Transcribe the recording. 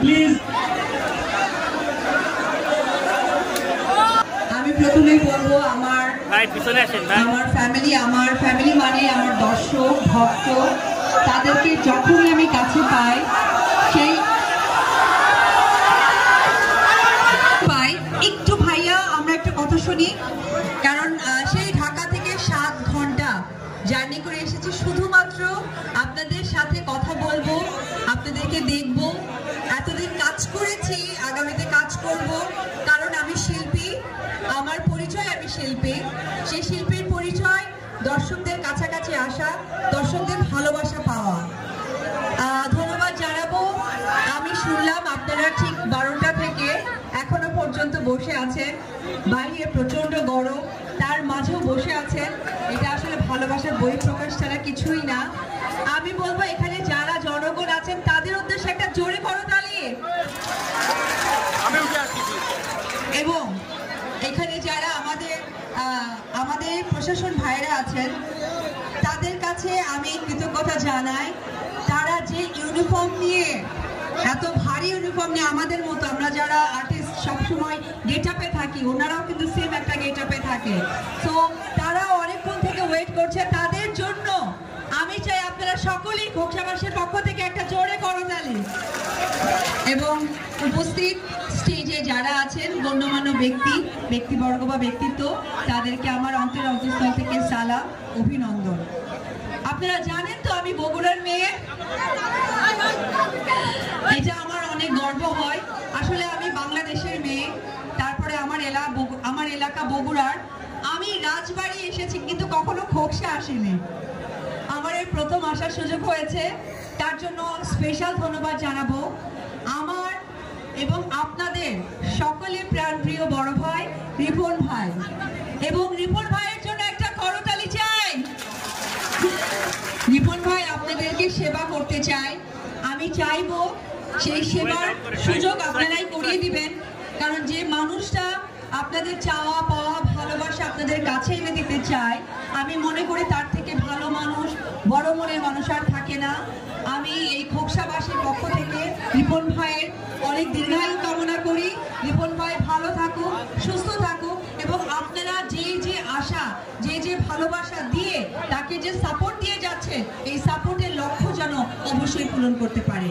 Please. আমি প্রথমেই বলবো আমার ফ্যামিলি মানে আমার দর্শক ভক্ত, তাদেরকে যখনই আমি কাছে পাই একটু ভাইয়া আমরা একটা কথা শুনি, কারণ সেই ঢাকা থেকে 7 ঘন্টা জার্নি করে এসেছি শুধুমাত্র আপনাদের সাথে কথা বলবো, আপনাদেরকে দেখবো। এতদিন কাজ করেছি, আগামীতে কাজ করব, কারণ আমি শিল্পী, আমার পরিচয় আমি শিল্পী। সেই শিল্পীর পরিচয় দর্শকদের কাছাকাছি আসা, দর্শকদের ভালোবাসা পাওয়া। ধন্যবাদ জানাবো। আমি শুনলাম আপনারা ঠিক 12টা থেকে এখনো পর্যন্ত বসে আছেন, বাইরে প্রচন্ড গরম, তার মাঝেও বসে আছেন। এটা আসলে ভালোবাসার বহিঃপ্রকাশ ছাড়া কিছুই না। আমি বলবো এখানে যারা জনগণ আছেন তাদের উদ্দেশ্যে একটা জোরে করতালি, এবং এখানে যারা আমাদের প্রশাসন ভাইরা আছেন তাদের কাছে আমি কৃতজ্ঞতা জানাই। তারা যে ইউনিফর্ম নিয়ে, এত ভারী ইউনিফর্ম নিয়ে, আমাদের মতো আমরা যারা আর্টিস্ট সবসময় গেট আপে থাকি, ওনারাও কিন্তু সেম একটা গেট আপে থাকে। তো তারা অনেকক্ষণ থেকে ওয়েট করছে, তাদের জন্য আমি চাই আপনারা সকলেই ঘোকসাবাসের পক্ষ থেকে একটা জোরে করতালি। এবং উপস্থিত স্টেজে যারা আছেন গণ্যমান্য ব্যক্তিবর্গ বা ব্যক্তিত্ব, তাদেরকে আমার অন্তরের অন্তঃস্থল থেকে সালাম, অভিনন্দন। আপনারা জানেন তো আমি বগুড়ার মেয়ে, এটা আমার অনেক গর্ব হয়। আসলে আমি বাংলাদেশের মেয়ে, তারপরে আমার এলাকা বগুড়ার। আমি রাজবাড়ি এসেছি কিন্তু কখনো খোকসা আসিনি, আমার এই প্রথম আসার সুযোগ হয়েছে, তার জন্য স্পেশাল ধন্যবাদ জানাবো আমার এবং আপনাদের সকলের প্রাণপ্রিয় বড় ভাই রিপন ভাই। এবং রিপন ভাইয়ের জন্য একটা করতালি চাই। রিপন ভাই আপনাদেরকে সেবা করতে চাই, আমি চাইবো সেই সেবার সুযোগ আপনারাই করিয়ে দিবেন, কারণ যে মানুষটা আপনাদের চাওয়া পাওয়া ভালোবাসা আপনাদের কাছে এনে দিতে চায়, আমি মনে করি তার থেকে ভালো মানুষ, বড় মনের মানুষ আর থাকে না। আমি এই খোকসাবাসীর পক্ষ থেকে রিপন ভাইয়ের অনেক দীর্ঘায়ু কামনা করি। রিপন ভাই ভালো থাকুক, সুস্থ থাকুক, এবং আপনারা যে আশা, যে ভালোবাসা দিয়ে তাকে যে সাপোর্ট দিয়ে যাচ্ছে, এই সাপোর্টের লক্ষ্য যেন অবশ্যই পূরণ করতে পারে।